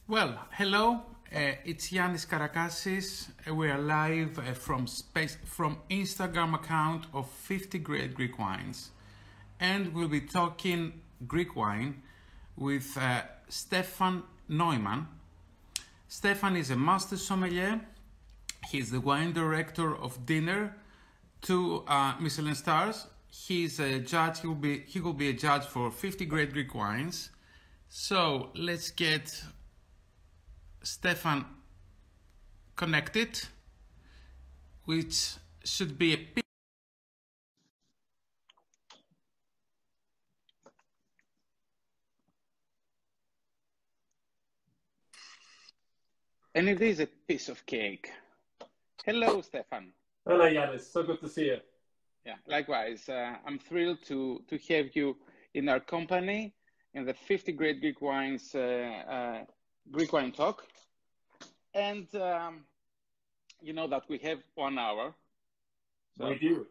Well, hello. It's Yannis Karakassis. We are live from Instagram account of 50 Great Greek Wines, and we'll be talking Greek wine with Stefan Neumann. Stefan is a master sommelier. He's the wine director of Dinner, 2 Michelin stars. He's a judge. He will be a judge for 50 Great Greek Wines. So let's get Stefan connected, which should be a and it is a piece of cake. Hello, Stefan. Hello, Yannis. So good to see you. Yeah, likewise. I'm thrilled to have you in our company in the 50 Great Greek Wines Greek Wine Talk. And you know that we have 1 hour. So, we do.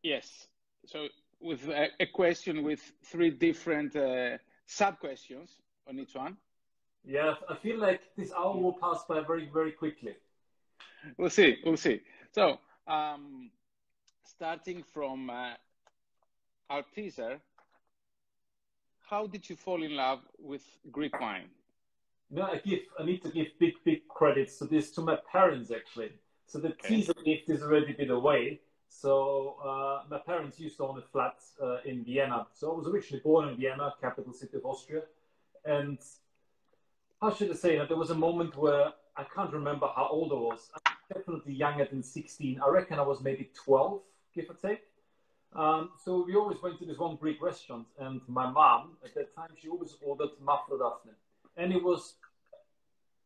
Yes. So with a question with 3 different sub-questions on each one. Yeah, I feel like this hour will pass by very, very quickly. We'll see. So starting from our teaser, how did you fall in love with Greek wine? No, I need to give big credits to this, to my parents actually. So the teaser gift is already a bit away. So my parents used to own a flat in Vienna. So I was originally born in Vienna, capital city of Austria. And how should I say that? There was a moment where I can't remember how old I was. I'm definitely younger than 16. I reckon I was maybe 12, give or take. So we always went to this one Greek restaurant, and my mom at that time, she always ordered Mafrodafne. And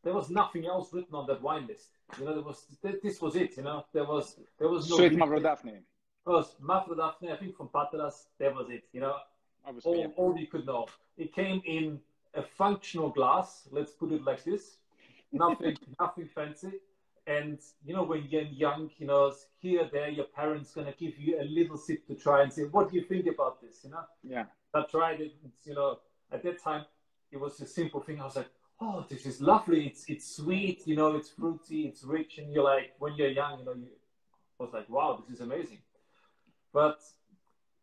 there was nothing else written on that wine list. You know, this was it. You know, there was no sweet Mafrodafne. It was Mafrodafne, I think from Patras. That was it. You know, all you could know. It came in a functional glass. Let's put it like this. Nothing fancy. And you know, when you're young, you know, here, there, your parents gonna give you a little sip to try and say, "What do you think about this?" You know. Yeah. I tried it. You know, at that time, it was a simple thing. I was like, "Oh, this is lovely. It's sweet. You know, it's fruity. It's rich." And you're like, when you're young, you know, I was like, "Wow, this is amazing." But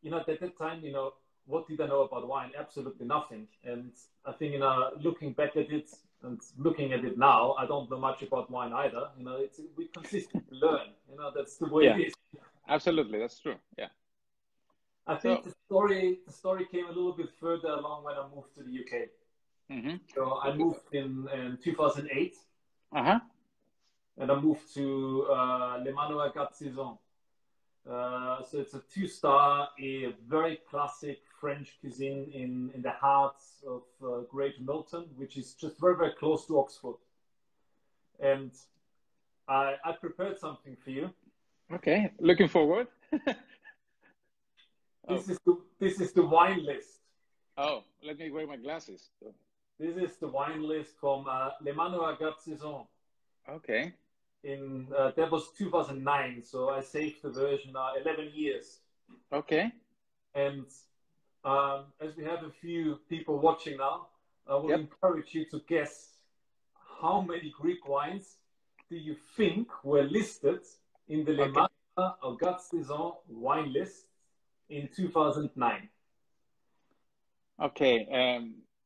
you know, at that time, you know, what did I know about wine? Absolutely nothing. And I think, you know, looking back at it and looking at it now, I don't know much about wine either. You know, we consistently learn. You know, that's the way it is. Absolutely, that's true. Yeah. I think the story came a little bit further along when I moved to the UK. Mm-hmm. So I moved in 2008. Uh-huh. And I moved to Le Manoir Saison. So it's a 2-star, a very classic French cuisine in the heart of Great Milton, which is just very, very close to Oxford. And I prepared something for you. Okay, looking forward. This is the wine list. Oh, let me wear my glasses. This is the wine list from Le Manoir Saison. Okay. That was 2009, so I saved the version 11 years. Okay. And as we have a few people watching now, I will encourage you to guess how many Greek wines do you think were listed in the Le Manoir Saison wine list in 2009. Okay.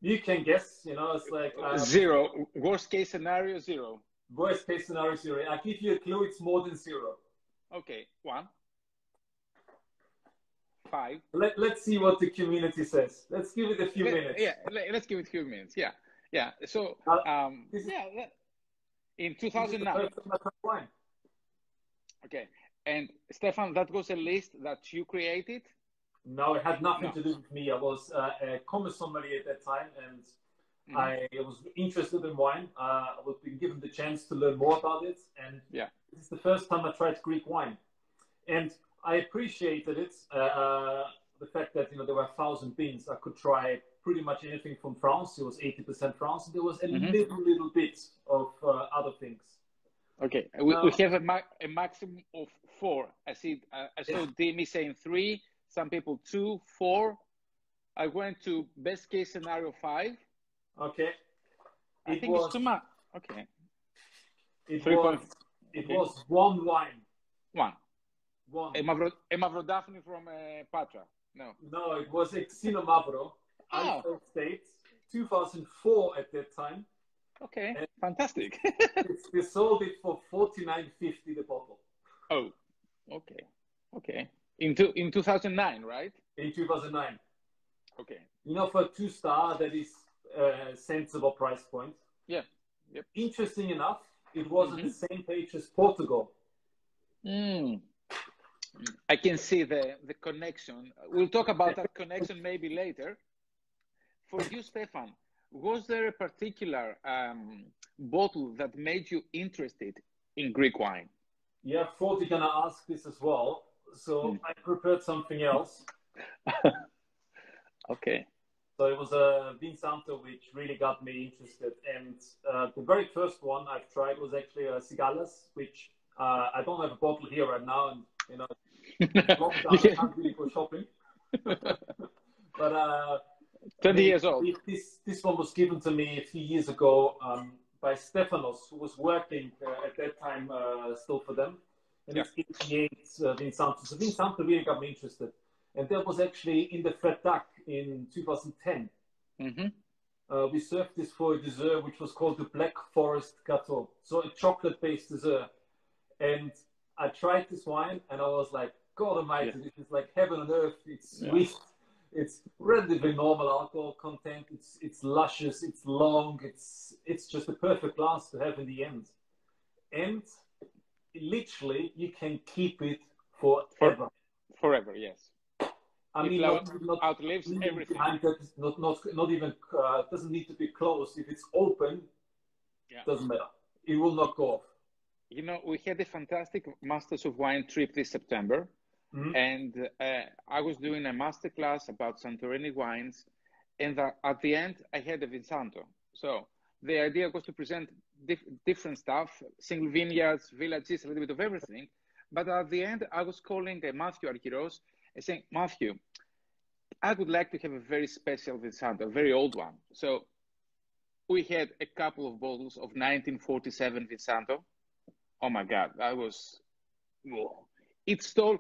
You can guess, you know, it's like... 0. Worst case scenario, 0. Worst case scenario, 0. I give you a clue, it's more than 0. Okay, 1. 5. Let's see what the community says. Let's give it a few minutes. Yeah, let's give it a few minutes. Yeah. So, in 2009. Okay. And Stefan, that was a list that you created? No, it had nothing to do with me. I was a commerce sommelier at that time, and I was interested in wine. I was being given the chance to learn more about it, and this is the first time I tried Greek wine, and I appreciated it. The fact that, you know, there were 1,000 beans. I could try pretty much anything from France. It was 80% France, and there was a little bit of other things. Okay, we have a maximum of 4. I saw Demi saying 3. Some people 2, 4. I went to best case scenario 5. Okay. I think it's too much. Okay. It was one wine. One. One. A Mavrodaphne from Patra. No. No, it was Exino Mavro, Alfred States, 2004 at that time. Okay, and fantastic. They sold it for $49.50 the bottle. Oh, okay, okay. In 2009, right? In 2009. Okay. You know, for a 2-star, that is a sensible price point. Yeah. Yep. Interesting enough, it was on the same page as Portugal. I can see the connection. We'll talk about that connection maybe later. For you, Stefan, was there a particular bottle that made you interested in Greek wine? Yeah, I thought you're going to ask this as well. So I prepared something else. Okay. So it was a Vinsanto which really got me interested. And the very first one I've tried was actually a Cigalas, which I don't have a bottle here right now. And, you know, lockdown, I can't really go shopping. But 20 years old. This one was given to me a few years ago by Stefanos, who was working at that time still for them. And it's 88 Vinsanto. So Vinsanto really got me interested. And that was actually in the Fred Duck in 2010. We served this for a dessert which was called the Black Forest Gâteau. So a chocolate-based dessert. And I tried this wine and I was like, God almighty, this is like heaven on earth. It's sweet. It's relatively normal alcohol content. It's luscious. It's long. It's just a perfect glass to have in the end. And literally, you can keep it forever. Forever, yes. I mean, not outlives everything. Not even doesn't need to be closed. If it's open, doesn't matter. It will not go off. You know, we had a fantastic Masters of Wine trip this September. And I was doing a masterclass about Santorini wines, and at the end I had a Vinsanto. So the idea was to present different stuff, single vineyards, villages, a little bit of everything. But at the end, I was calling Matthew Argyros and saying, Matthew, I would like to have a very special Vinsanto, a very old one. So we had a couple of bottles of 1947 Vinsanto. Oh my God, that was, it stole.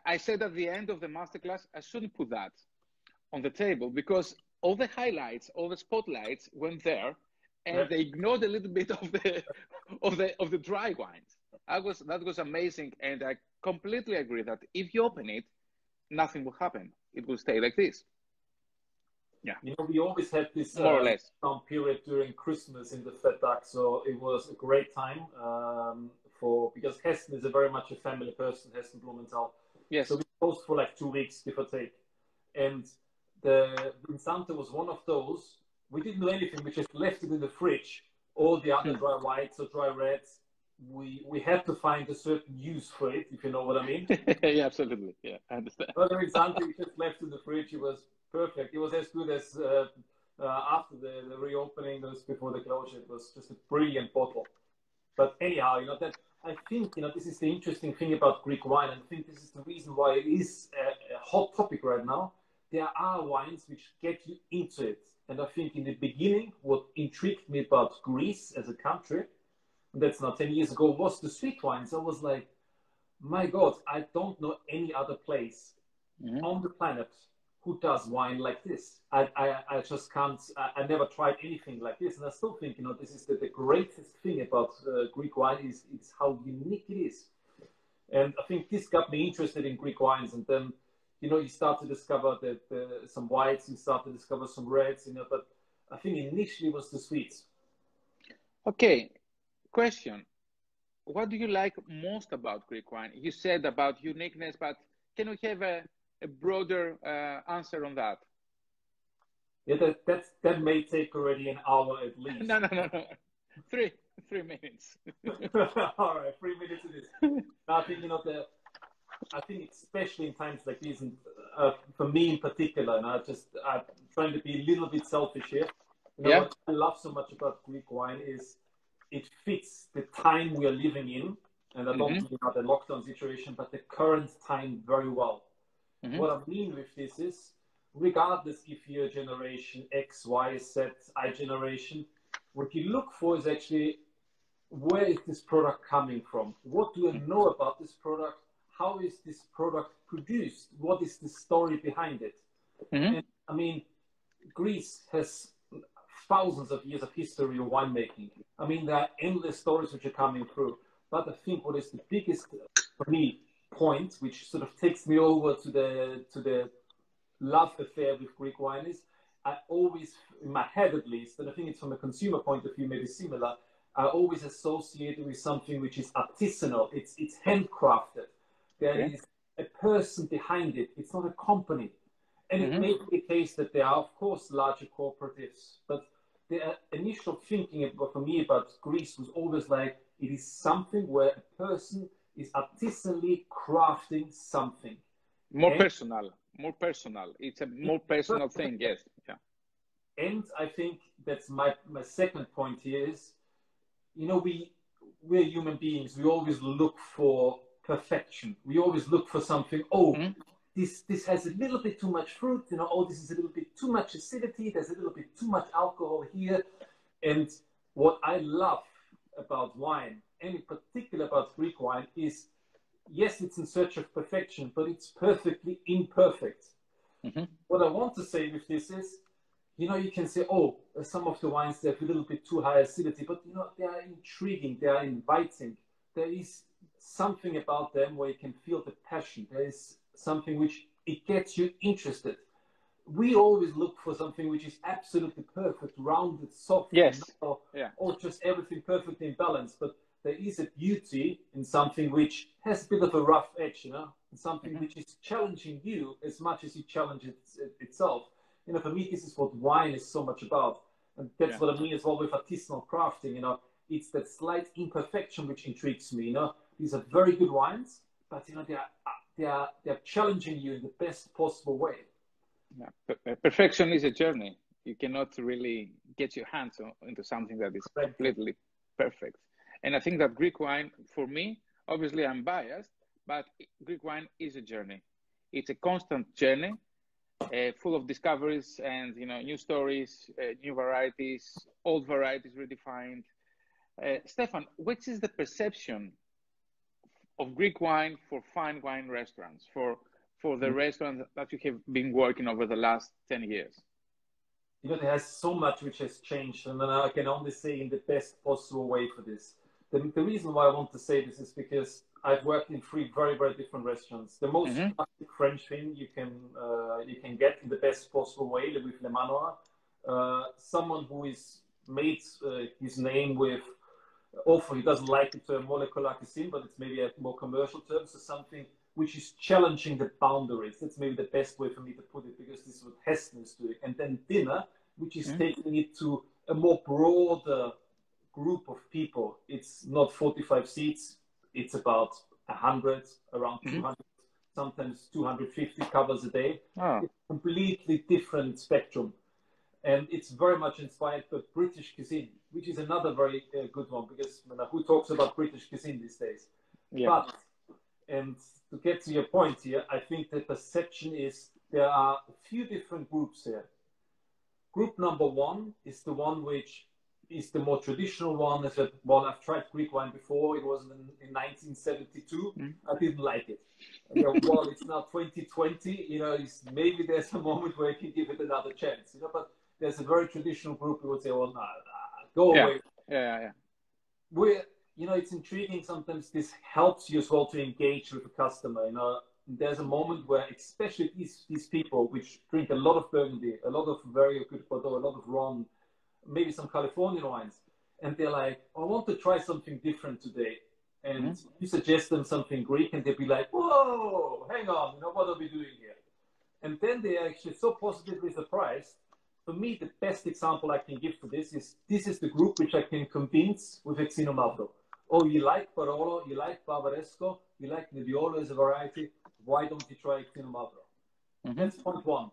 I said at the end of the masterclass, I shouldn't put that on the table because all the highlights, all the spotlights went there, and they ignored a little bit of the dry wines. That was amazing, and I completely agree that if you open it, nothing will happen. It will stay like this. Yeah. You know, we always had this more or less period during Christmas in the Fed Duck, so it was a great time. Because Hessen is very much a family person, Hessen Blumenthal. Yes. So we closed for like 2 weeks, give or take. And the Vinsanto was one of those. We didn't do anything. We just left it in the fridge. All the other dry whites or dry reds, we had to find a certain use for it, if you know what I mean. Yeah, absolutely. Yeah, I understand. But the Vinsanto we just left in the fridge. It was perfect. It was as good as after the reopening, those before the closure. It was just a brilliant bottle. But anyhow, you know, that I think, you know, this is the interesting thing about Greek wine, and I think this is the reason why it is a hot topic right now. There are wines which get you into it. And I think in the beginning, what intrigued me about Greece as a country, and that's now 10 years ago, was the sweet wines. I was like, my God, I don't know any other place on the planet who does wine like this. I just can't, I never tried anything like this. And I still think, you know, this is the greatest thing about Greek wine is how unique it is. And I think this got me interested in Greek wines. And then, you know, you start to discover that some whites, you start to discover some reds, you know, but I think initially it was the sweets. Okay, question. What do you like most about Greek wine? You said about uniqueness, but can we have a broader answer on that? Yeah, that may take already an hour at least. No. 3 minutes. All right, 3 minutes it is. I think, you know, I think especially in times like these, and for me in particular, and I'm trying to be a little bit selfish here. You know, what I love so much about Greek wine is it fits the time we are living in, and I don't mean about the lockdown situation, but the current time very well. What I mean with this is, regardless if you're generation X, Y, Z, I generation, What you look for is actually, where is this product coming from? What do I know about this product? How is this product produced? What is the story behind it? And I mean, Greece has thousands of years of history of winemaking. I mean, there are endless stories which are coming through. But I think what is the biggest, for me, point, which sort of takes me over to the love affair with Greek wine, is I always, in my head at least, and I think it's from a consumer point of view maybe similar, I always associate it with something which is artisanal. It's handcrafted. There is a person behind it. It's not a company. And it may be the case that there are, of course, larger cooperatives, but the initial thinking for me about Greece was always like, it is something where a person is artisanally crafting something. More personal. It's a more personal thing, yes. Yeah. And I think that's my second point here is, you know, we're human beings. We always look for perfection. We always look for something, this has a little bit too much fruit, you know, oh, this is a little bit too much acidity, there's a little bit too much alcohol here. And what I love about wine, and in particular about Greek wine, is, yes, it's in search of perfection, but it's perfectly imperfect. What I want to say with this is, you know, you can say, oh, some of the wines, they have a little bit too high acidity, but, you know, they are intriguing, they are inviting. There is something about them where you can feel the passion. There is something which it gets you interested. We always look for something which is absolutely perfect, rounded, soft, or just everything perfectly in balance. But there is a beauty in something which has a bit of a rough edge, you know, and something which is challenging you as much as you challenge itself. You know, for me, this is what wine is so much about. And that's what I mean as well with artisanal crafting, you know. It's that slight imperfection which intrigues me, you know. These are very good wines, but, you know, they're challenging you in the best possible way. Yeah. Perfection is a journey. You cannot really get your hands into something that is completely perfect. And I think that Greek wine, for me, obviously I'm biased, but Greek wine is a journey. It's a constant journey, full of discoveries and, you know, new stories, new varieties, old varieties redefined. Stefan, which is the perception of Greek wine for fine wine restaurants, for the restaurants that you have been working over the last 10 years? You know, there's so much which has changed, and I can only say in the best possible way for this. The reason why I want to say this is because I've worked in 3 very, very different restaurants. The most classic French thing you can get in the best possible way with Le Manoir. Someone who is made his name with, he doesn't like the term molecular cuisine, but it's maybe a more commercial term, so something which is challenging the boundaries. That's maybe the best way for me to put it, because this is what Heston is doing. And then dinner, which is taking it to a more broader group of people. It's not 45 seats, it's about 100, around 200, sometimes 250 covers a day. It's a completely different spectrum. And it's very much inspired by British cuisine, which is another very good one, because who talks about British cuisine these days? But, and to get to your point here, I think the perception is there are a few different groups here. Group number 1 is the one which is the more traditional one. I said, well, I've tried Greek wine before. It was in 1972. I didn't like it. Well, it's now 2020. You know, maybe there's a moment where you can give it another chance. You know, but there's a very traditional group who would say, well, nah, go away. We're, you know, it's intriguing. Sometimes this helps you as well to engage with the customer. You know, there's a moment where, especially these people which drink a lot of Burgundy, a lot of very good Bordeaux, a lot of Rhone, maybe some Californian wines, and they're like, I want to try something different today. And you suggest them something Greek, and they'll be like, whoa, hang on, you know, what are we doing here? And then they're actually so positively surprised. For me, the best example I can give for this is the group which I can convince with Exino Malto. Oh, you like Barolo, you like Barbaresco, you like Nebbiolo as a variety, why don't you try Exino Malto? That's point 1.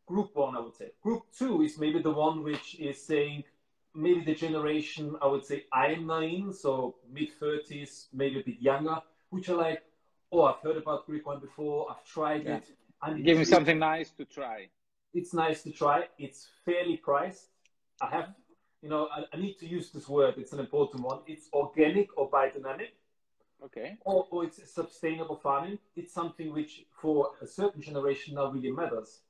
Group 1, I would say. Group 2 is maybe the one which is saying, maybe the generation, I would say, I'm in, so mid-30s, maybe a bit younger, which are like, oh, I've heard about Greek wine before, I've tried it. Give me something nice to try. It's nice to try. It's fairly priced. I have you know, I need to use this word. It's an important one. It's organic or biodynamic. Okay. Or it's sustainable farming. It's something which for a certain generation now really matters.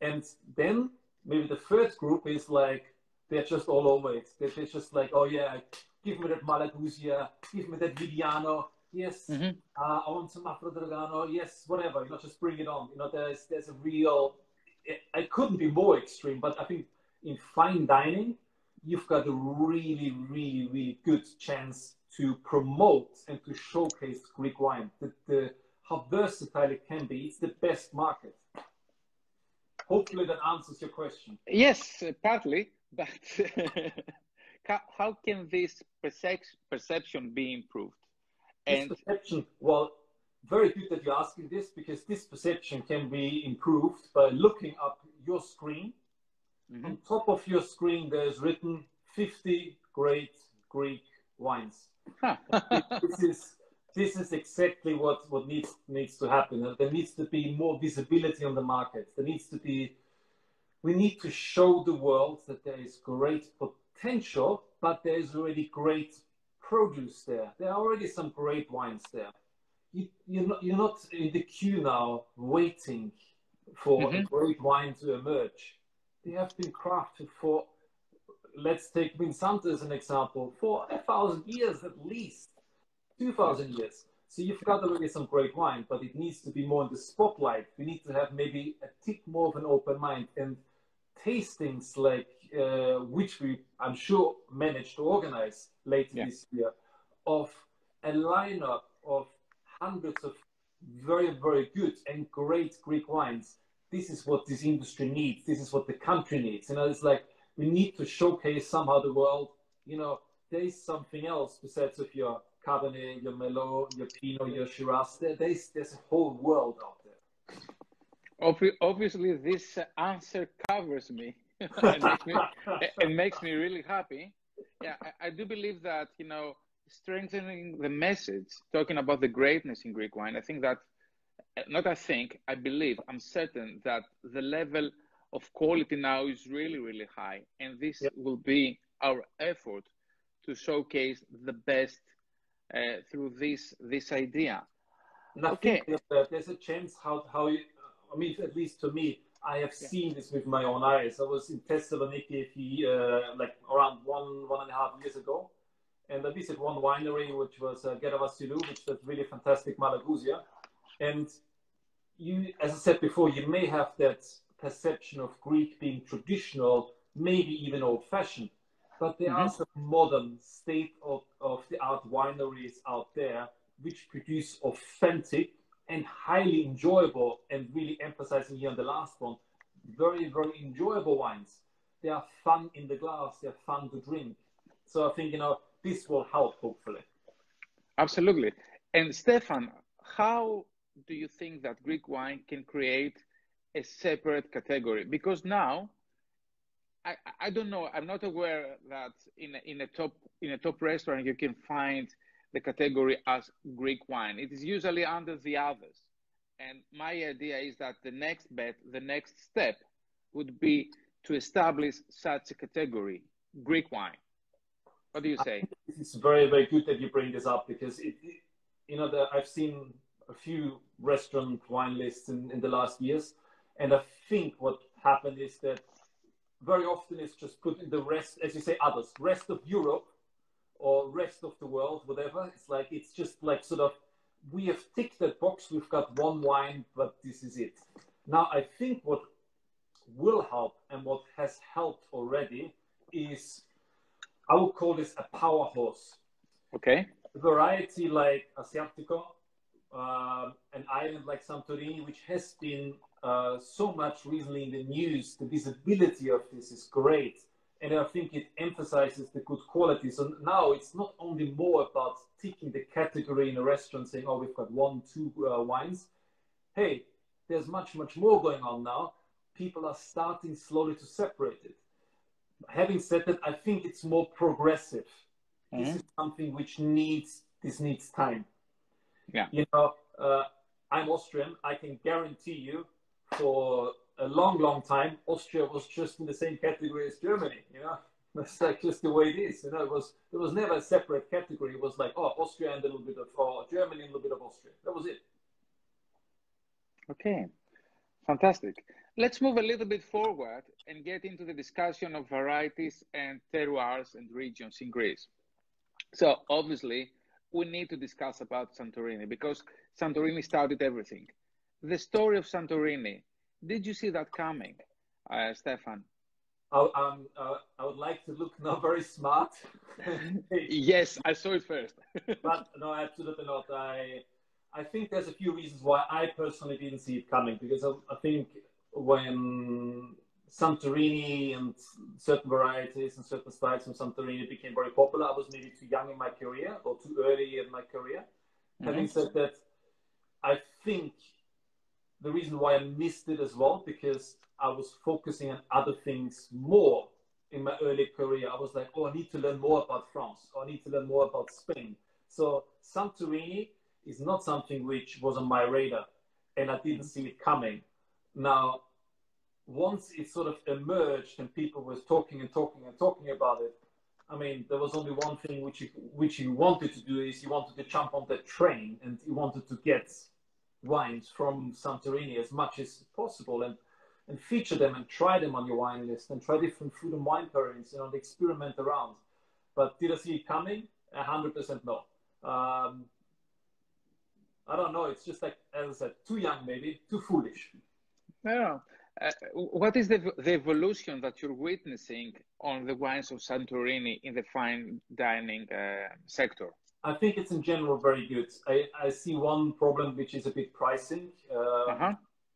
And then maybe the third group is like, they're just all over it. They're just like, oh yeah, give me that Malagusia, give me that Vidiano. Yes, I want some Afro Dragano. Yes, whatever. You know, just bring it on. You know, there's a real. I couldn't be more extreme, but I think in fine dining, you've got a really, really, really good chance to promote and to showcase Greek wine. How versatile it can be. It's the best market. Hopefully that answers your question. Yes, partly, but how can this perception be improved? This perception, well, very good that you're asking this, because this perception can be improved by looking up your screen. On top of your screen, there's written 50 great Greek wines. This is exactly what needs to happen. There needs to be more visibility on the market. We need to show the world that there is great potential, but there is already great produce there. There are already some great wines there. You're not in the queue now waiting for a great wine to emerge. They have been crafted for, let's take Monsanto as an example, for 1,000 years at least, 2,000 years. So you've got already some great wine, but it needs to be more in the spotlight. We need to have maybe a tick more of an open mind, and tastings like, which I'm sure, managed to organize later this year, of a lineup of hundreds of very, very good and great Greek wines. This is what this industry needs. This is what the country needs. You know, it's like we need to showcase somehow the world. You know, there is something else besides of your Cabernet, your Merlot, your Pinot, your Shiraz. There's a whole world out there. Obviously, this answer covers me. It makes me really happy. Yeah, I do believe that, you know, strengthening the message, talking about the greatness in Greek wine, I believe, I'm certain that the level of quality now is really, really high. And this will be our effort to showcase the best through this idea. And I think there's a chance how you, I mean, at least to me, I have seen this with my own eyes. I was in Thessaloniki like around one and a half years ago, and I visited one winery, which was Gera Vasilou, which is really fantastic Malagusia. And you, as I said before, you may have that perception of Greek being traditional, maybe even old-fashioned, but there are some modern state-of-the-art wineries out there which produce authentic and highly enjoyable, and really emphasizing here on the last one, very, very enjoyable wines. They are fun in the glass, they're fun to drink. So I think, you know, this will help, hopefully. Absolutely. And Stefan, how do you think that Greek wine can create a separate category? Because now, I don't know, I'm not aware that in a top restaurant you can find the category as Greek wine. It is usually under the others. And my idea is that the next step would be to establish such a category, Greek wine. What do you say? It's very, very good that you bring this up, because I've seen a few restaurant wine lists in the last years. And I think what happened is that very often it's just put in the rest, as you say, others, rest of Europe, or rest of the world, whatever. It's just like sort of, we have ticked that box, we've got one wine, but this is it. Now, I think what will help, and what has helped already, is, I would call this a power horse. Okay. A variety like Asiatico, an island like Santorini, which has been so much recently in the news. The visibility of this is great. And I think it emphasizes the good quality. So now it's not only more about ticking the category in a restaurant, saying, oh, we've got 1, 2 wines. Hey, there's much, much more going on now. People are starting slowly to separate it. Having said that, I think it's more progressive. This is something which needs time. Yeah. You know, I'm Austrian. I can guarantee you, for a long, long time, Austria was just in the same category as Germany, you know. That's like just the way it is. You know, there was never a separate category. It was like, oh, Austria and a little bit of Germany and a little bit of Austria. That was it. Okay, fantastic. Let's move a little bit forward and get into the discussion of varieties and terroirs and regions in Greece. So obviously, we need to discuss about Santorini because Santorini started everything. The story of Santorini, did you see that coming, Stefan? I would like to look not very smart. Yes, I saw it first. But no, absolutely not. I think there's a few reasons why I personally didn't see it coming, because I think when Santorini and certain varieties and certain styles from Santorini became very popular, I was maybe too young in my career or too early in my career. Mm-hmm. Having said that, I think the reason why I missed it as well, because I was focusing on other things more in my early career. I was like, oh, I need to learn more about France, or I need to learn more about Spain. So Santorini is not something which was on my radar, and I didn't see it coming. Now, once it sort of emerged and people were talking about it, I mean, there was only one thing which you wanted to do, is you wanted to jump on that train and you wanted to get wines from Santorini as much as possible and feature them and try them on your wine list and try different food and wine pairings, and experiment around. But did I see it coming? 100% no. I don't know. It's just like, as I said, too young, maybe too foolish. No. What is the evolution that you're witnessing on the wines of Santorini in the fine dining sector? I think it's in general very good. I see one problem, which is a bit pricing.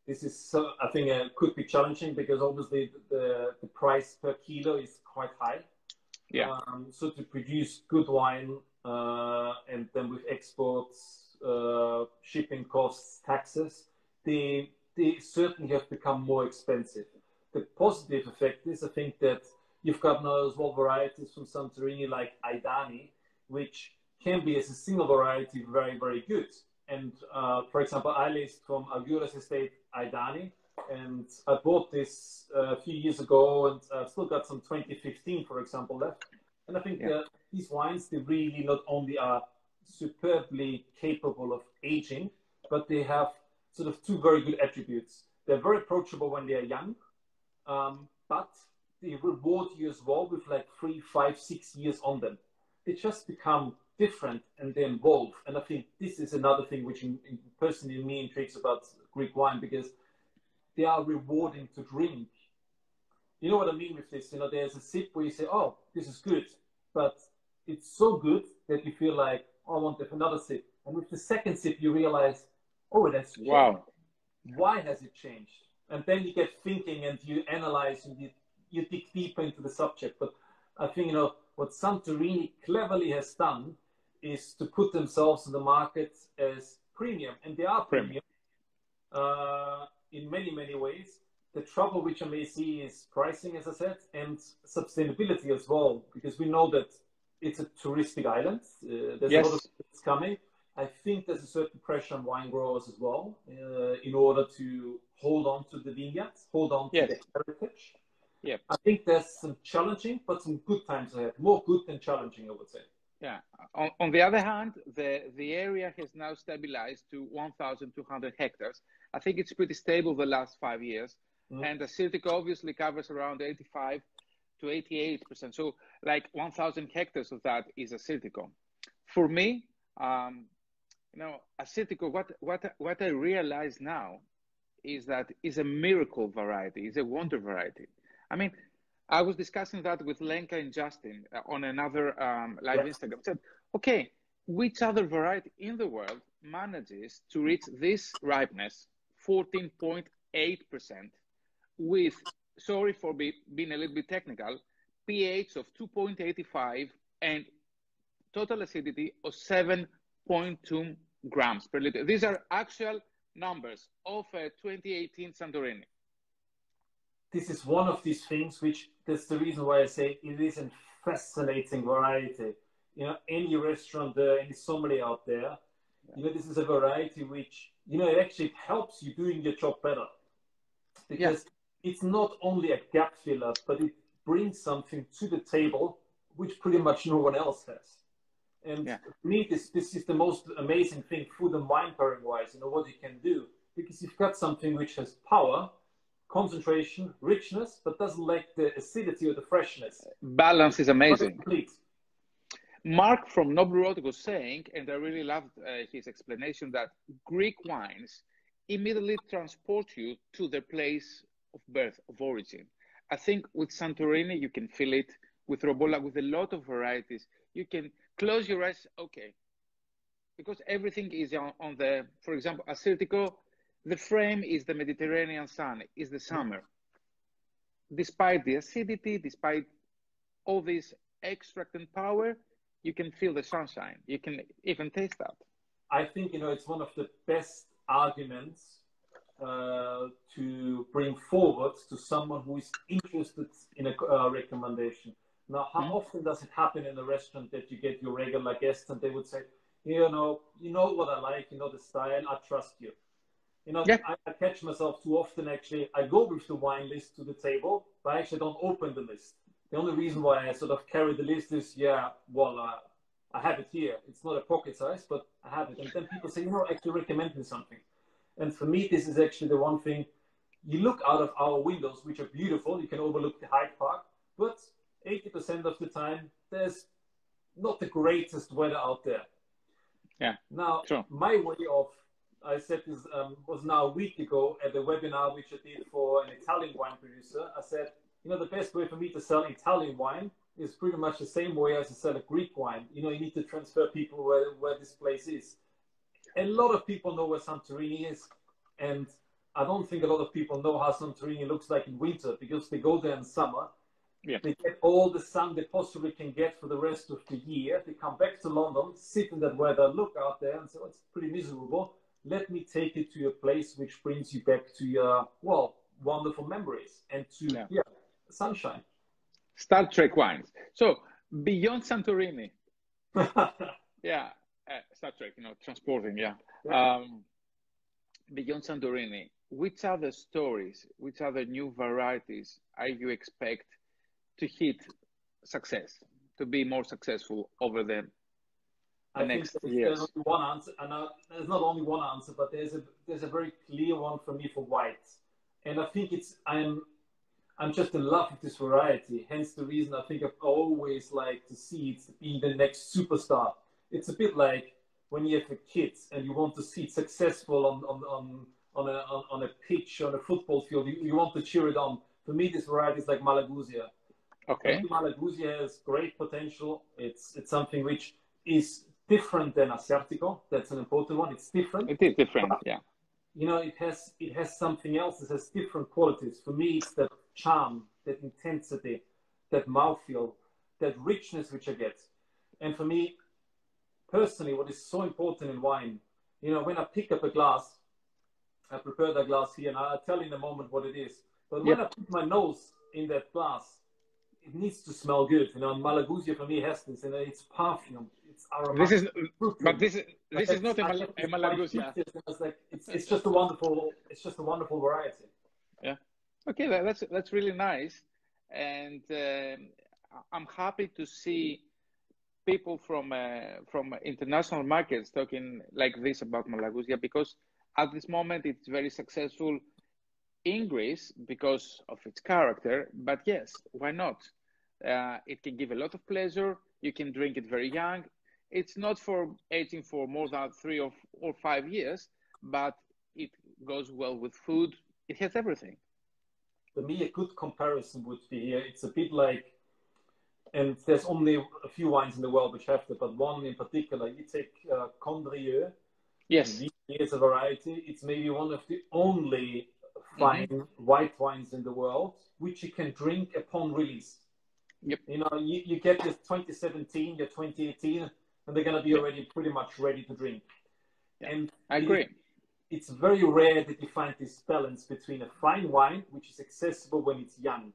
This is, I think, could be challenging because obviously the price per kilo is quite high. Yeah. So to produce good wine and then with exports, shipping costs, taxes, they certainly have become more expensive. The positive effect is, I think, that you've got now as well varieties from Santorini like Aidani, which can be as a single variety very, very good. And for example, I list from Aguras Estate Aidani, and I bought this a few years ago, and I've still got some 2015, for example, left. And I think these wines, they really not only are superbly capable of aging, but they have sort of two very good attributes. They're very approachable when they are young, but they reward you as well with like 3, 5, 6 years on them. They just become different and they evolve. And I think this is another thing which personally me intrigues about Greek wine, because they are rewarding to drink. You know what I mean with this? You know, there's a sip where you say, oh, this is good, but it's so good that you feel like, oh, I want to have another sip. And with the second sip, you realize, oh, that's changed. Wow. Why has it changed? And then you get thinking and you analyze and you dig deeper into the subject. But I think, you know, what Santorini cleverly has done is to put themselves in the market as premium. And they are premium in many, many ways. The trouble which I may see is pricing, as I said, and sustainability as well, because we know that it's a touristic island. There's a lot of things coming. I think there's a certain pressure on wine growers as well in order to hold on to the vineyards, hold on to the heritage. Yeah. I think there's some challenging, but some good times ahead. More good than challenging, I would say. Yeah. On the other hand, the area has now stabilized to 1,200 hectares. I think it's pretty stable the last 5 years. And the Assyrtiko obviously covers around 85 to 88%. So like 1,000 hectares of that is Assyrtiko. For me, you know, Assyrtiko, what I realize now is that it's a miracle variety, it's a wonder variety. I mean, I was discussing that with Lenka and Justin on another live Instagram. I said, okay, which other variety in the world manages to reach this ripeness, 14.8%, with, sorry for being a little bit technical, pH of 2.85 and total acidity of 7.2 grams per liter. These are actual numbers of 2018 Santorini. This is one of these things which, that's the reason why I say it is a fascinating variety. You know, any restaurant there, any sommelier out there, you know, this is a variety which, you know, it actually helps you doing your job better. Because it's not only a gap filler, but bring something to the table which pretty much no one else has. And for me, this is the most amazing thing, food and wine pairing wise, what you can do, because you've got something which has power, concentration, richness, but doesn't lack the acidity or the freshness. Balance is amazing. Mark from Noble Road was saying, and I really loved his explanation, that Greek wines immediately transport you to their place of birth, of origin. I think with Santorini, you can feel it. With Robola, with a lot of varieties, you can close your eyes, okay, because everything is on the, for example, Assyrtiko, the frame is the Mediterranean sun, is the summer. Despite the acidity, despite all this extract and power, you can feel the sunshine. You can even taste that. I think, it's one of the best arguments to bring forward to someone who is interested in a recommendation. Now, how often does it happen in a restaurant that you get your regular guests and they would say, you know what I like, the style, I trust you. I catch myself too often, actually. I go with the wine list to the table, but I actually don't open the list. The only reason why I sort of carry the list is, I have it here. It's not a pocket size, but I have it. And then people say, actually recommend me something. And for me, this is actually the one thing. You look out of our windows, which are beautiful. You can overlook the Hyde Park, but 80% of the time, there's not the greatest weather out there. Yeah. Now, my way of, I said this was now a week ago at a webinar which I did for an Italian wine producer. I said, the best way for me to sell Italian wine is pretty much the same way as to sell a Greek wine. You need to transfer people where this place is. A lot of people know where Santorini is, and I don't think a lot of people know how Santorini looks like in winter, because they go there in summer. Yeah. They get all the sun they possibly can get for the rest of the year. They come back to London, sit in that weather, look out there and say, it's pretty miserable. Let me take you to a place which brings you back to your, wonderful memories and to sunshine. Star Trek wines. So beyond Santorini, Star Trek, transporting, beyond Santorini, which other stories, which other new varieties are you expect to hit success, to be more successful over the next years? There's only one answer, and there's not only one answer, but there's a very clear one for me for whites, and I think I'm just in love with this variety. Hence the reason I think I've always liked to see it being the next superstar. It's a bit like when you have a kid and you want to see it successful on a pitch, on a football field. You want to cheer it on. For me, this variety is like Malagousia. Okay. Malagousia has great potential. It's something which is different than Asiatico. That's an important one. It's different. It is different, but, it has something else. It has different qualities. For me, it's that charm, that intensity, that mouthfeel, that richness which I get. And for me, personally, what is so important in wine, when I pick up a glass, I prepare that glass here, and I'll tell you in a moment what it is. But when I put my nose in that glass, it needs to smell good. And Malagousia for me has this, it's perfume, it's aromatic. This is not a Malagousia. It's just a wonderful variety. Yeah. Okay, that's really nice, and I'm happy to see people from international markets talking like this about Malagousia, because at this moment it's very successful in Greece because of its character. But yes, why not? It can give a lot of pleasure. You can drink it very young. It's not for aging for more than 3 or 5 years, but it goes well with food. It has everything. For me, a good comparison would be here. It's a bit like, and there's only a few wines in the world which have that, but one in particular, you take Condrieu. Yes. It's a variety. It's maybe one of the only fine white wines in the world which you can drink upon release. Yep. You get this 2017, your 2018, and they're going to be already pretty much ready to drink. Yeah. And I agree. It's very rare that you find this balance between a fine wine, which is accessible when it's young.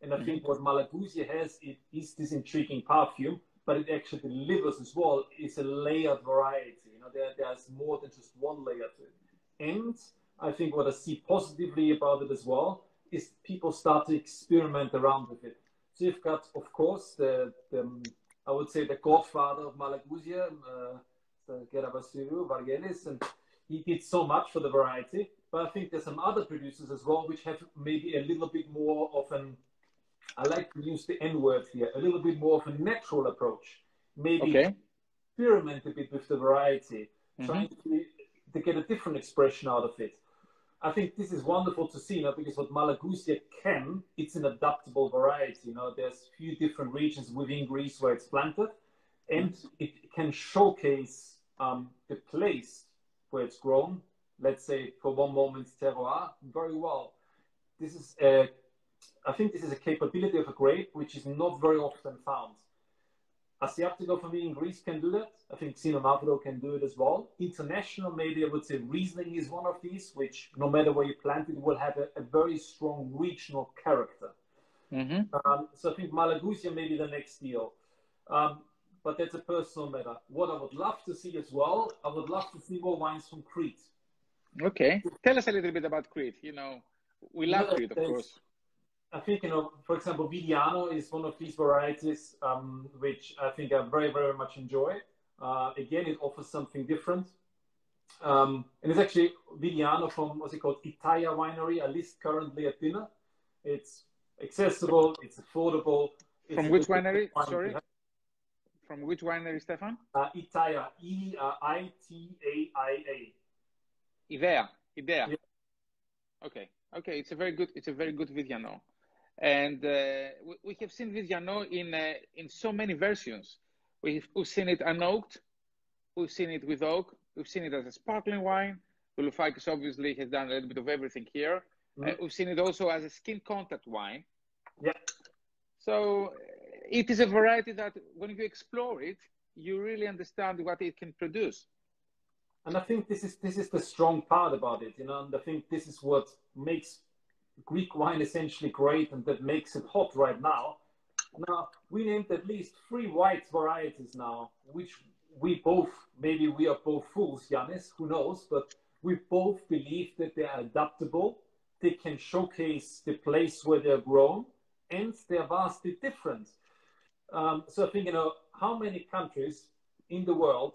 And I think what Malagousia has, it is this intriguing perfume, but it actually delivers as well. It's a layered variety. There's more than just one layer to it. And I think what I see positively about it as well is people start to experiment around with it. So you've got, of course, I would say the godfather of Malagousia, Gerabasiru Vargelis, and he did so much for the variety. But I think there's some other producers as well which have maybe a little bit more of an, I like to use the N word here, a little bit more of a natural approach. Maybe experiment a bit with the variety, trying to get a different expression out of it. I think this is wonderful to see, because what Malagousia can, it's an adaptable variety. There's few different regions within Greece where it's planted, and it can showcase the place where it's grown. Let's say for one moment terroir very well. This is I think this is a capability of a grape which is not very often found. Asiatico for me in Greece can do that. I think Xinomavro can do it as well. International, maybe I would say Riesling is one of these, which no matter where you plant it, will have a very strong regional character. So I think Malagousia may be the next deal. But that's a personal matter. What I would love to see as well, I would love to see more wines from Crete. Okay. Tell us a little bit about Crete. We love Crete, of course. I think, for example, Vidiano is one of these varieties which I think I very, very much enjoy. Again, it offers something different. And it's actually Vidiano from, what's it called, Italia Winery. I list currently at dinner. It's accessible, it's affordable. From which winery? Sorry? From which winery, Stefan? Italia, Itaia. Idea. Yeah. Okay. It's a very good Vidiano. And we have seen Vidiano in so many versions. We've seen it unoaked, we've seen it with oak, we've seen it as a sparkling wine. Voloufakis obviously has done a little bit of everything here. We've seen it also as a skin contact wine. Yeah. So it is a variety that when you explore it, you really understand what it can produce. And I think this is the strong part about it, and I think this is what makes Greek wine essentially great, and that makes it hot right now. Now, we named at least 3 white varieties now, which maybe we are both fools, Yannis, who knows, but we both believe that they are adaptable, they can showcase the place where they're grown, and they're vastly different. So I think, how many countries in the world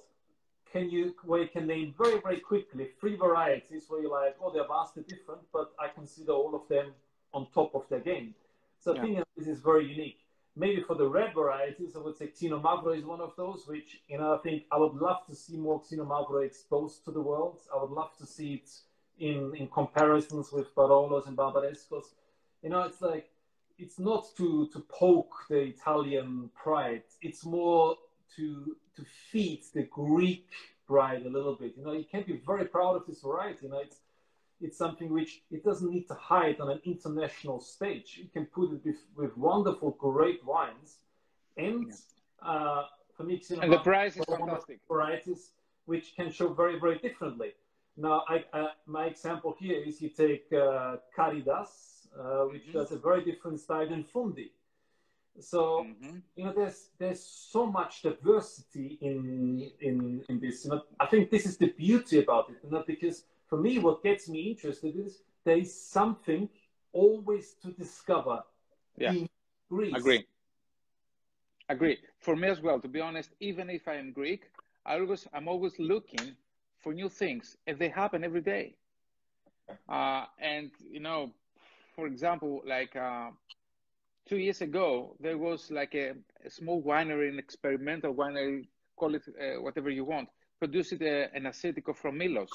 where you can name very, very quickly 3 varieties where you're like, oh, they're vastly different, but I consider all of them on top of their game. So I think this is very unique. Maybe for the red varieties, I would say Xinomavro is one of those, which, I think I would love to see more Xinomavro exposed to the world. I would love to see it in comparisons with Barolos and Barbarescos. It's like, it's not to poke the Italian pride. It's more to feed the Greek pride a little bit. You can be very proud of this variety. It's something which it doesn't need to hide on an international stage. You can put it with wonderful, great wines, and for me, and the price is fantastic. Varieties which can show very, very differently. Now, my example here is you take Caridas, which does a very different style than Fundi. So there's so much diversity in this. I think this is the beauty about it. Because for me, what gets me interested is there is something always to discover in Greece. Agree. For me as well. To be honest, even if I am Greek, I'm always looking for new things, and they happen every day. And for example, like. 2 years ago, there was like a small winery, an experimental winery, call it whatever you want, produced an Ascetico from Milos.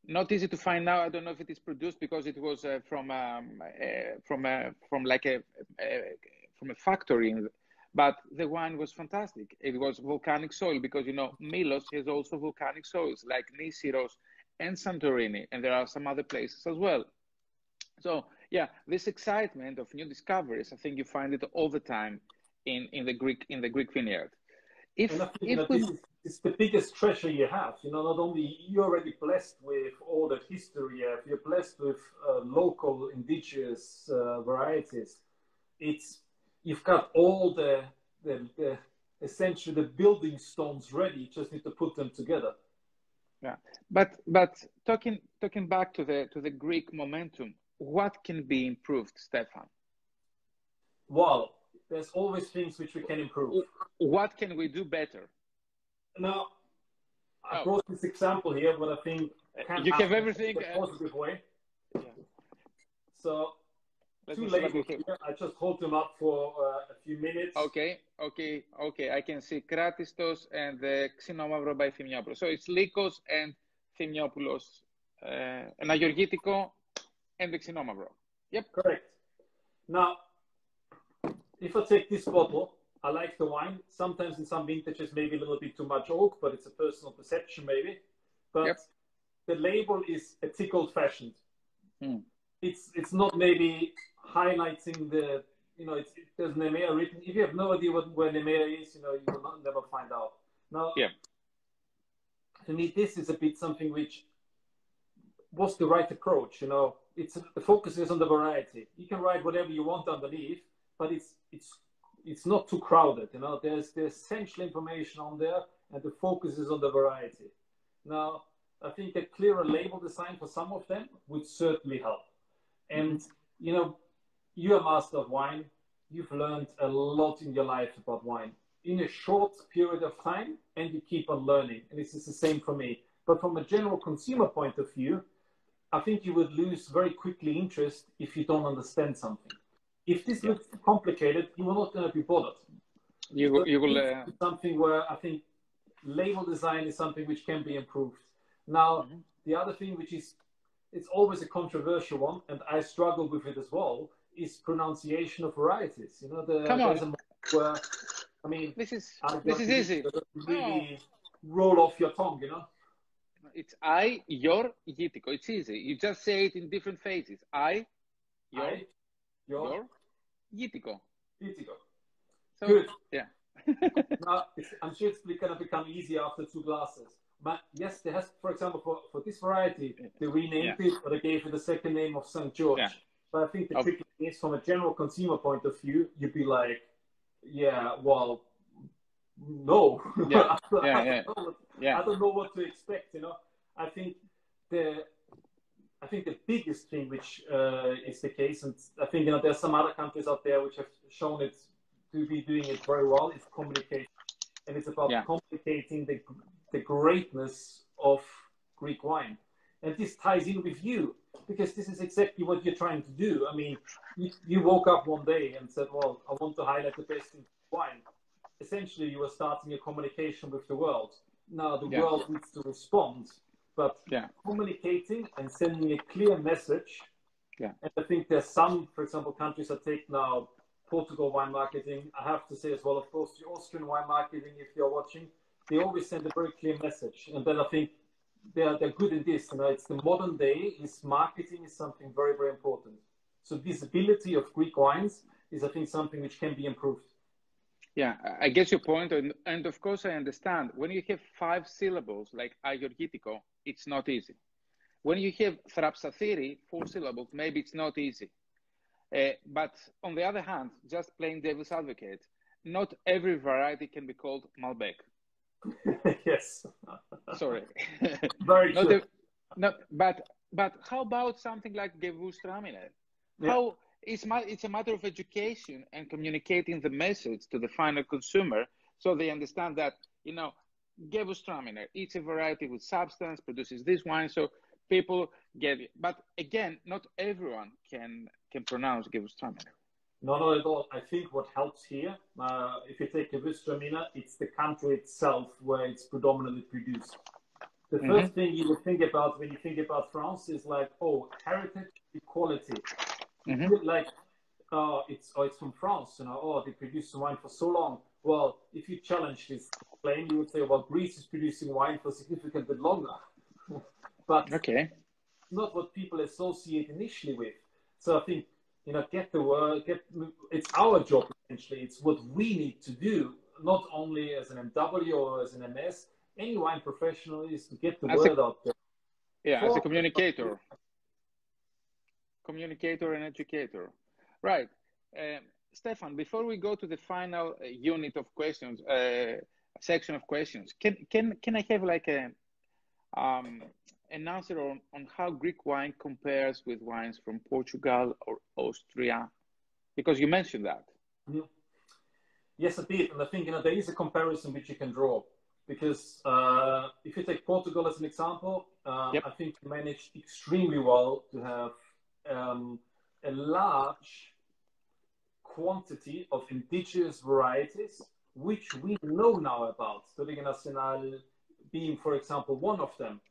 Not easy to find now. I don't know if it is produced because it was from a factory, but the wine was fantastic. It was volcanic soil because Milos has also volcanic soils like Nisyros and Santorini, and there are some other places as well. So this excitement of new discoveries, I think you find it all the time in the Greek vineyard. This is the biggest treasure you have. Not only you're already blessed with all that history you have, you're blessed with local indigenous varieties. You've got all the essentially the building stones ready. You just need to put them together. Yeah, but talking back to the Greek momentum. what can be improved, Stefan? Well, there's always things which we can improve. What can we do better? Now, I brought this example here, but I think you have everything in a positive way. Yeah. So, two labels here. I just hold them up for a few minutes. Okay. I can see Kratistos and Xinomavro by Thimiopoulos. So it's Lycos and Thimiopoulos, and Agorgitiko and the Xinomavro. Yep. Correct. Now, if I take this bottle, I like the wine. Sometimes in some vintages, maybe a little bit too much oak, but it's a personal perception maybe. But the label is a tick old-fashioned. It's not maybe highlighting the, there's Nemea written. If you have no idea where Nemea is, you will never find out. Now, to me, this is a bit something which was the right approach. The focus is on the variety. You can write whatever you want underneath, but it's not too crowded. There's the essential information on there, and the focus is on the variety. Now, I think a clearer label design for some of them would certainly help. And you're a master of wine. You've learned a lot in your life about wine in a short period of time, and you keep on learning. And this is the same for me. But from a general consumer point of view, I think you would lose very quickly interest if you don't understand something. If this looks complicated, you are not going to be bothered. You will something where I think label design is something which can be improved. Now, the other thing which is, it's always a controversial one, and I struggle with it as well, is pronunciation of varieties. Come on. Where, I mean, this is easy. Really roll off your tongue, It's I, your, Gitiko. It's easy. You just say it in different phases. I, your, Gitiko. So, good. Yeah. Now, I'm sure it's going to become easier after 2 glasses. But yes, there has, for example, for this variety, they renamed it, or they gave it the second name of St. George. Yeah. But I think the trick is, from a general consumer point of view, you'd be like, well, no. Yeah. I don't know what to expect. I think the biggest thing which is the case, and I think there's some other countries out there which have shown it to be doing it very well, is communication, and it's about communicating the greatness of Greek wine. And this ties in with you, because this is exactly what you're trying to do. I mean, you woke up one day and said, well, I want to highlight the best in wine. Essentially, you were starting a communication with the world. Now the world needs to respond, but communicating and sending a clear message. And I think there's some, for example, countries that take now Portugal wine marketing. I have to say as well, of course, the Austrian wine marketing, if you're watching, they always send a very clear message. And then I think they're good in this. It's the modern day, marketing is something very, very important. So visibility of Greek wines is, I think, something which can be improved. Yeah, I get your point. And of course, I understand. When you have 5 syllables like Agorgitiko, it's not easy. When you have Thrapsathiri, 4 syllables, maybe it's not easy. But on the other hand, just playing devil's advocate, not every variety can be called Malbec. Yes. Sorry. Very true. But how about something like Gewürztraminer? How it's a matter of education and communicating the message to the final consumer, so they understand that Gewürztraminer, it's a variety with substance, produces this wine, so people get it. But again, not everyone can pronounce Gewürztraminer. No, not at all. I think what helps here, if you take Gewürztraminer, it's the country itself where it's predominantly produced. The first thing you would think about when you think about France is like, heritage, equality. Like, it's from France, they produce wine for so long. Well, if you challenge this claim, you would say, well, Greece is producing wine for significantly longer. But not what people associate initially with. So I think, get the word, it's our job, essentially. It's what we need to do, not only as an MW or as an MS. Any wine professional is to get the word out there. Yeah, as a communicator. Communicator and educator. Right. Stefan, before we go to the final unit of questions, section of questions, can I have like a an answer on how Greek wine compares with wines from Portugal or Austria? Because you mentioned that. Mhm. Yes, I did. And I think there is a comparison which you can draw. Because if you take Portugal as an example, I think you managed extremely well to have a large quantity of indigenous varieties, which we know now about. Touriga Nacional being, for example, one of them.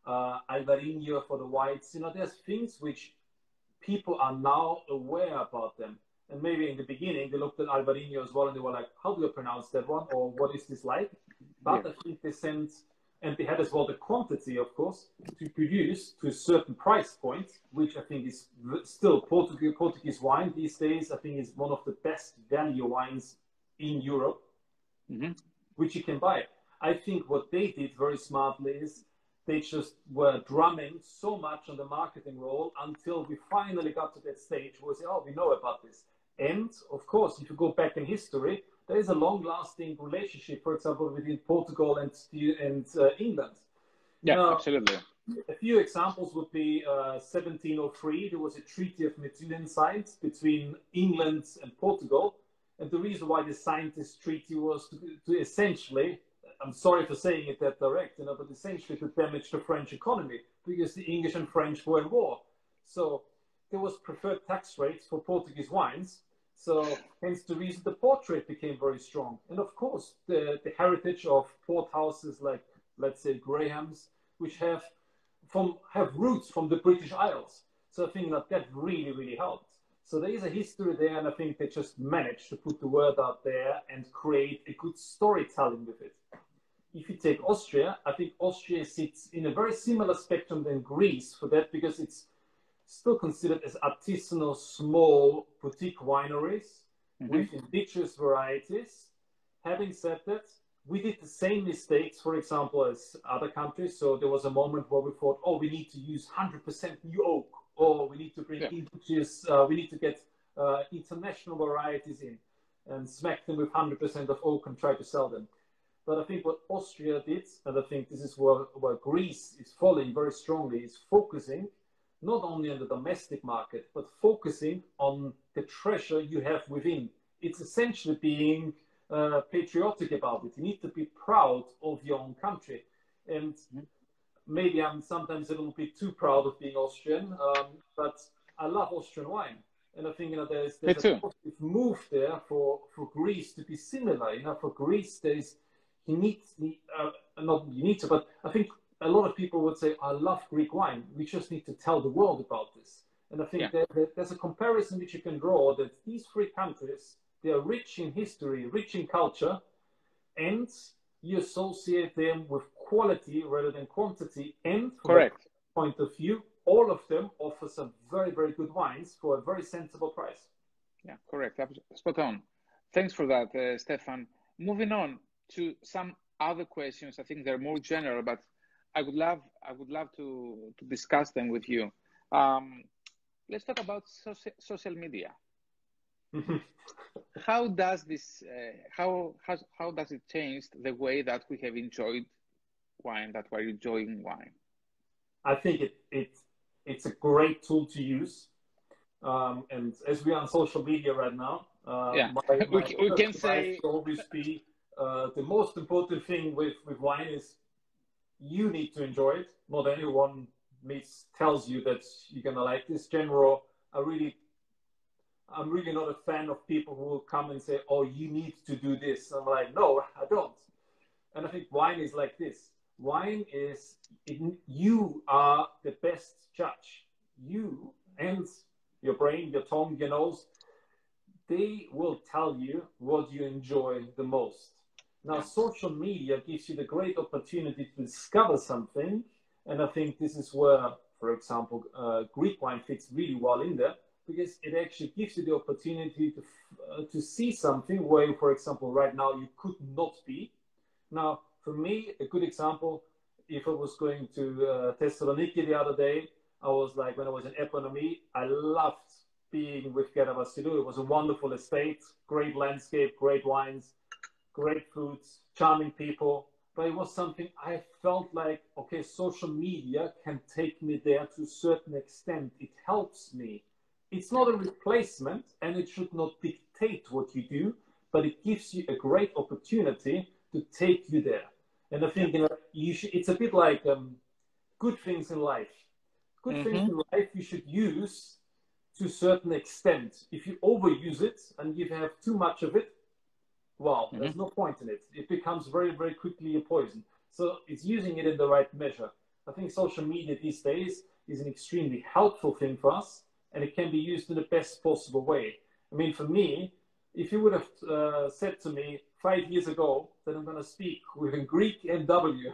Alvarinho for the whites. There's things which people are now aware about them. And maybe in the beginning, they looked at Alvarinho as well and they were like, how do I pronounce that one? Or what is this like? But I think they sent, and they had as well the quantity, of course, to produce to a certain price point, which I think is still Portuguese wine these days. I think is one of the best value wines in Europe, which you can buy. I think what they did very smartly is they just were drumming so much on the marketing role until we finally got to that stage where we say, oh, we know about this. And of course, if you go back in history, there is a long-lasting relationship, for example, between Portugal and England. Yeah, now, absolutely. A few examples would be 1703. There was a Treaty of Methuen signed between England and Portugal. And the reason why they signed this treaty was to essentially, I'm sorry for saying it that direct, but essentially to damage the French economy because the English and French were in war. So there was preferred tax rates for Portuguese wines. So hence the reason the port trade became very strong. And of course, the heritage of port houses like, let's say, Graham's, which have roots from the British Isles. So I think that really, really helped. So there is a history there, and I think they just managed to put the word out there and create a good storytelling with it. If you take Austria, I think Austria sits in a very similar spectrum than Greece for that, because it's still considered as artisanal, small boutique wineries with indigenous varieties. Having said that, we did the same mistakes, for example, as other countries. So there was a moment where we thought, oh, we need to use 100% new oak, or we need to bring indigenous, we need to get international varieties in and smack them with 100% of oak and try to sell them. But I think what Austria did, and I think this is where Greece is following very strongly, is focusing not only on the domestic market, but focusing on the treasure you have within. It's essentially being patriotic about it. You need to be proud of your own country. And maybe I'm sometimes a little bit too proud of being Austrian, but I love Austrian wine. And I think there's a positive move there for Greece to be similar. For Greece, but I think a lot of people would say, I love Greek wine. We just need to tell the world about this. And I think there's a comparison which you can draw that these three countries, they are rich in history, rich in culture, and you associate them with quality rather than quantity. And from that point of view, all of them offer some very, very good wines for a very sensible price. Yeah, correct. Spot on. Thanks for that, Stefan. Moving on to some other questions. I think they're more general, but I would love to discuss them with you. Let's talk about social media. How does this? How does it change the way that we have enjoyed wine? That we're enjoying wine. I think it's a great tool to use, and as we are on social media right now, we can say always be the most important thing with wine is you need to enjoy it. Not anyone tells you that you're gonna like this. I'm really not a fan of people who will come and say, oh, you need to do this. I'm like, no, I don't. And I think wine is like this. Wine is, you are the best judge. You and your brain, your tongue, your nose, they will tell you what you enjoy the most. Now, social media gives you the great opportunity to discover something. And I think this is where, for example, Greek wine fits really well in there, because it actually gives you the opportunity to see something where, for example, right now you could not be. Now, for me, a good example, if I was going to Thessaloniki the other day, I was like, when I was in Eponymie, I loved being with Gera Vasilou. It was a wonderful estate, great landscape, great wines, great foods, charming people. but it was something I felt like, okay, social media can take me there to a certain extent. It helps me. It's not a replacement, and it should not dictate what you do, but it gives you a great opportunity to take you there. And I think it's a bit like good things in life. Good things in life you should use to a certain extent. If you overuse it and you have too much of it, well, there's no point in it. It becomes very, very quickly a poison. So it's using it in the right measure. I think social media these days is an extremely helpful thing for us, and it can be used in the best possible way. I mean, for me, if you would have said to me 5 years ago that I'm going to speak with a Greek NW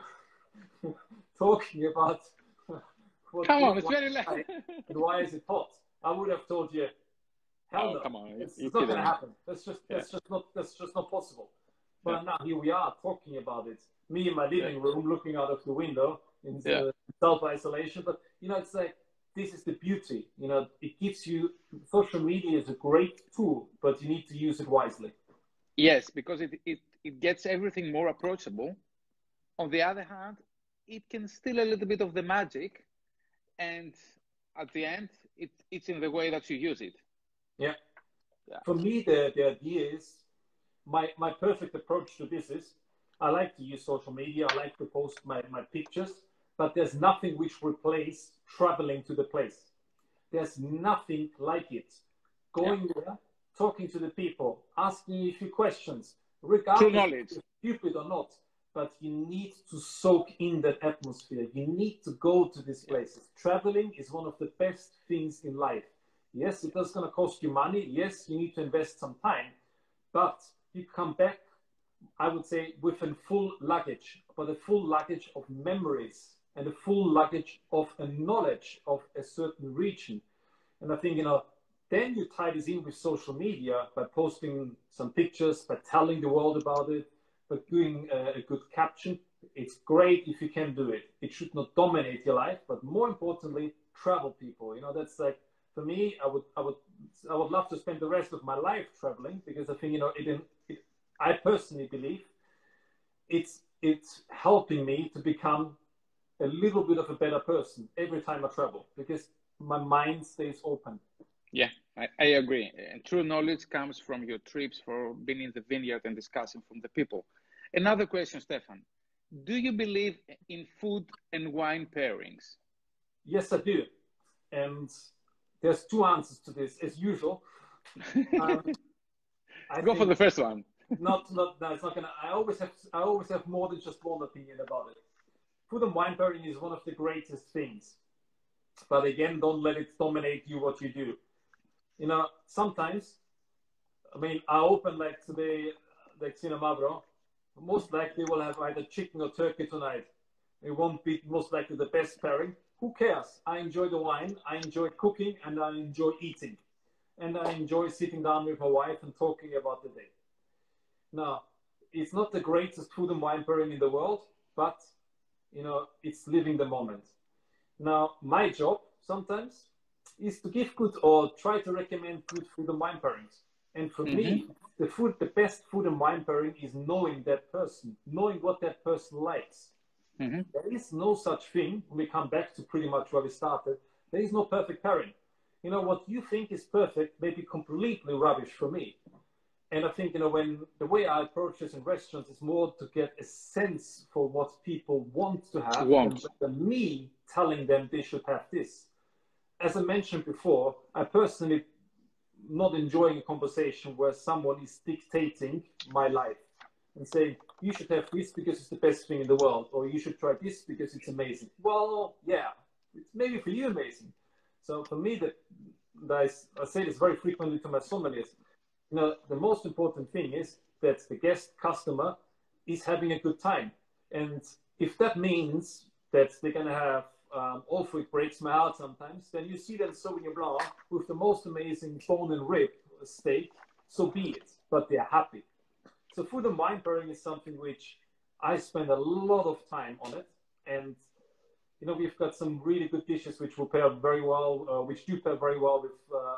talking about what Come on, it's very late. and why is it hot, I would have told you, hell no, come on, it's not going to happen. That's just not possible. But now here we are talking about it. Me in my living room, looking out of the window in self-isolation. But it's like, this is the beauty. It gives you, social media is a great tool, but you need to use it wisely. Yes, because it gets everything more approachable. On the other hand, it can steal a little bit of the magic, and at the end, it's in the way that you use it. Yeah. For me, the idea is, my perfect approach to this is, I like to use social media. I like to post my pictures, but there's nothing which replaces traveling to the place. There's nothing like it. Going there, talking to the people, asking a few questions, regardless if it's stupid or not, but you need to soak in that atmosphere. You need to go to these places. Traveling is one of the best things in life. Yes, it is going to cost you money. Yes, you need to invest some time, but you come back, I would say, with a full luggage, but a full luggage of memories and a full luggage of a knowledge of a certain region. And I think, then you tie this in with social media by posting some pictures, by telling the world about it, by doing a good caption. It's great if you can do it. It should not dominate your life, but more importantly, travel people. That's like, for me, I would love to spend the rest of my life traveling, because I think, I personally believe it's helping me to become a little bit of a better person every time I travel, because my mind stays open. Yeah, I agree. And true knowledge comes from your trips, for being in the vineyard and discussing from the people. Another question, Stefan. Do you believe in food and wine pairings? Yes, I do. And there's two answers to this, as usual. Go for the first one. No, it's not gonna. I always have more than just one opinion about it. Food and wine pairing is one of the greatest things, but again, don't let it dominate you what you do. Sometimes, I mean, I open like today, like Cinema Bro. Most likely we'll have either chicken or turkey tonight. It won't be most likely the best pairing. Who cares? I enjoy the wine, I enjoy cooking, and I enjoy eating. And I enjoy sitting down with my wife and talking about the day. Now, it's not the greatest food and wine pairing in the world, but, it's living the moment. Now, my job sometimes is to give good or try to recommend good food and wine pairings. And for me, the best food and wine pairing is knowing that person, knowing what that person likes. There is no such thing, when we come back to pretty much where we started, there is no perfect pairing. What you think is perfect may be completely rubbish for me. And I think, when the way I approach this in restaurants is more to get a sense for what people want to have, than me telling them they should have this. As I mentioned before, I personally not enjoying a conversation where someone is dictating my life and saying, you should have this because it's the best thing in the world, or you should try this because it's amazing. Well, yeah, it's maybe for you amazing. So for me, I say this very frequently to my sommeliers, the most important thing is that the guest customer is having a good time. And if that means that they're going to have, also it breaks my heart sometimes, then you see them Sauvignon Blanc with the most amazing bone and rib steak, so be it, but they're happy. So food and wine pairing is something which I spend a lot of time on it. And, we've got some really good dishes which will pair very well, which do pair very well with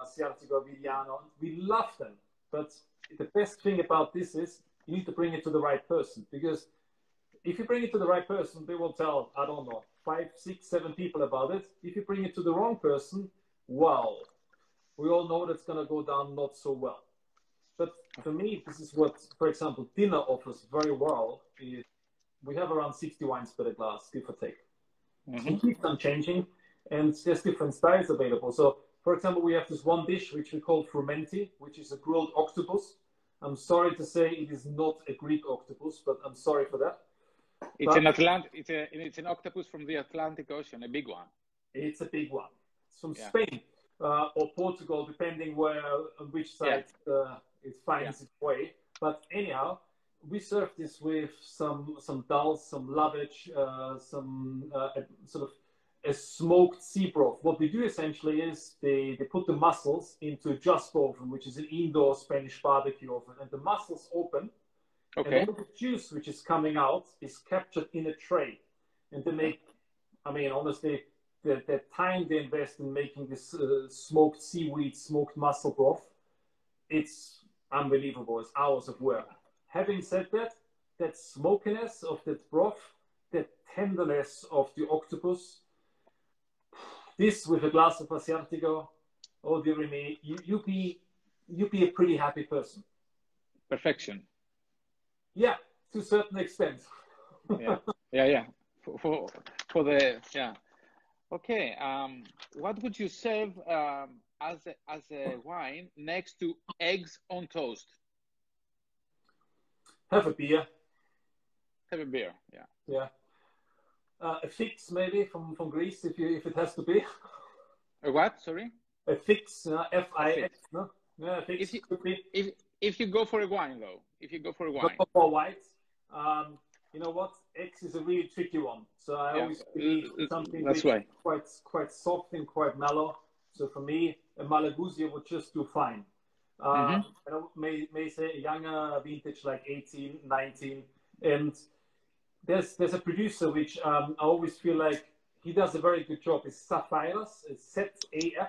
Asiatico, Vidiano. We love them. But the best thing about this is you need to bring it to the right person, because if you bring it to the right person, they will tell, I don't know, 5, 6, 7 people about it. If you bring it to the wrong person, wow, we all know that's going to go down not so well. But for me, this is what, for example, dinner offers very well. We have around 60 wines per glass, give or take. It keeps on changing, and there's different styles available. So, for example, we have this one dish which we call frumenti, which is a grilled octopus. I'm sorry to say it is not a Greek octopus, but I'm sorry for that. It's it's an octopus from the Atlantic Ocean, a big one. It's a big one. It's from Spain or Portugal, depending on which side it finds its way. But anyhow, we serve this with some dal, some lavage, some sort of a smoked sea broth. What we do essentially is they put the mussels into a just oven, which is an indoor Spanish barbecue oven, and the mussels open. Okay. And all the juice which is coming out is captured in a tray. And they make, I mean, honestly, the time they invest in making this smoked seaweed, smoked mussel broth, it's unbelievable. It's hours of work. Having said that, that smokiness of that broth, that tenderness of the octopus, this with a glass of Asiatico, oh dear me, you'd be a pretty happy person. Perfection. Yeah, to a certain extent. yeah. For the Okay. What would you serve as a wine next to eggs on toast? Have a beer. Have a beer. Yeah. A fix maybe from Greece if it has to be. A what? Sorry. A fix. F-I-X. No. Yeah, a fix could be. If you go for a wine though, Go for white. You know what? X is a really tricky one. So I always believe something that's which is quite soft and quite mellow. So for me, a Malagousia would just do fine. I may say a younger vintage like 18, 19. And there's a producer which I always feel like he does a very good job. It's Sapphires. It's Z-A-F-E-I-R-A-S.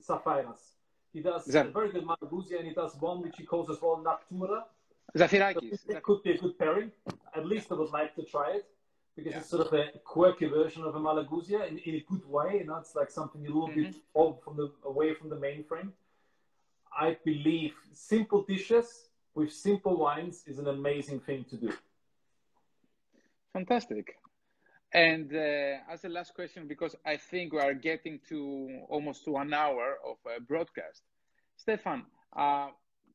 Sapphires. He does a very good Malagousia, and he does one which he calls as well Natura. Zafirakis. So it could be a good pairing. At least I would like to try it, because it's sort of a quirky version of a Malagousia in a good way. You know, it's like something a little bit away from the mainframe. I believe simple dishes with simple wines is an amazing thing to do. Fantastic. And as a last question, because I think we are getting to almost to an hour of broadcast, Stefan,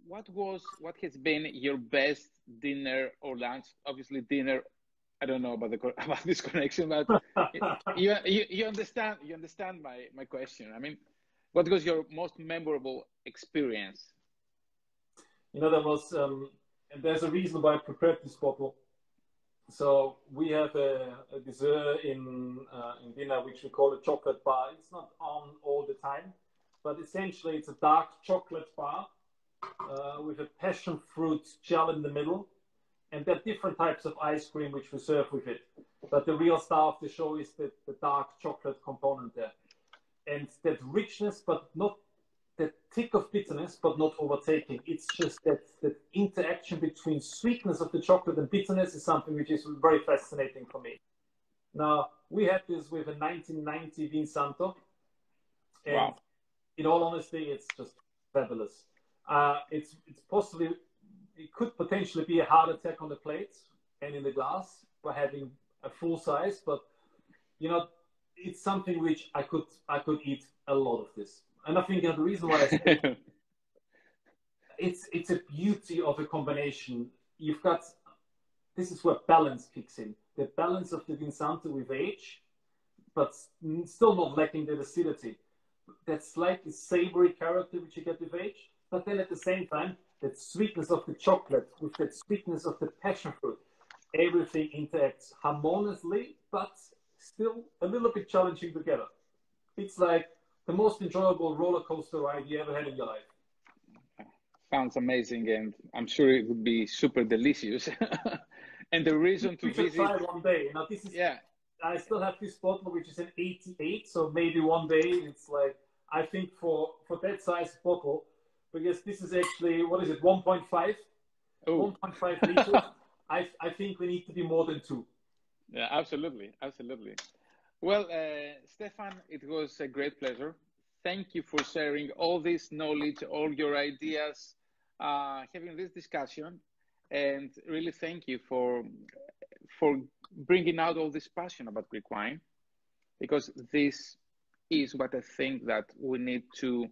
what has been your best dinner or lunch? Obviously, dinner. I don't know about this connection, but you understand my question. I mean, what was your most memorable experience? You know, and there's a reason why I prepared this bottle. So we have a dessert in dinner which we call a chocolate bar. It's not on all the time, but essentially it's a dark chocolate bar with a passion fruit gel in the middle, and there are different types of ice cream which we serve with it. But the real star of the show is the dark chocolate component there, and that richness, but not that tick of bitterness, but not overtaking. It's just that interaction between sweetness of the chocolate and bitterness is something which is very fascinating for me. Now, we had this with a 1990 Vin Santo, and in all honesty, it's just fabulous. It could potentially be a heart attack on the plate and in the glass by having a full size, but you know, it's something which I could eat a lot of this. And I think the reason why I say it's a beauty of a combination. You've got, this is where balance kicks in. The balance of the Vin Santo with age, but still not lacking that acidity. That slightly savory character which you get with age, but then at the same time, that sweetness of the chocolate with that sweetness of the passion fruit. Everything interacts harmoniously, but still a little bit challenging together. It's like the most enjoyable roller coaster ride you ever had in your life. Sounds amazing, and I'm sure it would be super delicious. And the reason to visit. Try one day. Now this is. Yeah. I still have this bottle which is an 88, so maybe one day it's like, I think for that size bottle, because this is actually, what is it, 1.5? 1.5 liters. I think we need to be more than two. Yeah, absolutely, absolutely. Well, Stefan, it was a great pleasure. Thank you for sharing all this knowledge, all your ideas, having this discussion, and really thank you for bringing out all this passion about Greek wine, because this is what I think that we need to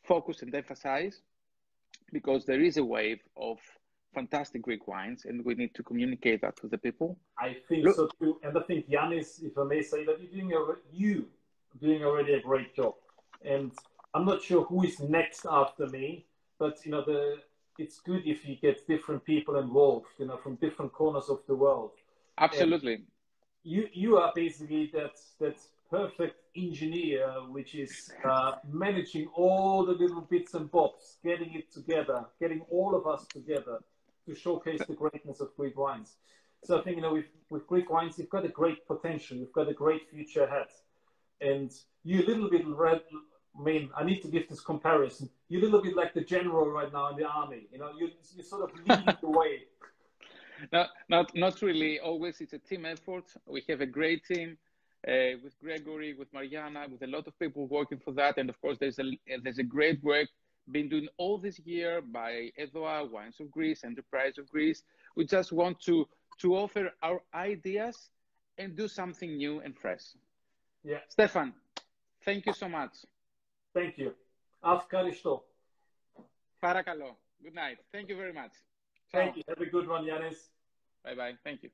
focus and emphasize, because there is a wave of fantastic Greek wines, and we need to communicate that to the people. I think so too, and I think Yanis, if I may say that, you're doing already a great job. And I'm not sure who is next after me, but it's good if you get different people involved, from different corners of the world. Absolutely. And you are basically that perfect engineer, which is managing all the little bits and bobs, getting it together, getting all of us together to showcase the greatness of Greek wines. So I think, with Greek wines, you've got a great potential, you've got a great future ahead. And you a little bit I need to give this comparison. You're a little bit like the general right now in the army. You're sort of leading the way. No, not really. Always, it's a team effort. We have a great team with Gregory, with Mariana, with a lot of people working for that. And of course, there's a great work being done all this year by EDOA, Wines of Greece, Enterprise of Greece. We just want to offer our ideas and do something new and fresh. Yeah. Stefan, thank you so much. Thank you. Ευχαριστώ. Parakalo. Good night. Thank you very much. Thank you. Have a good one, Yanis. Bye-bye. Thank you.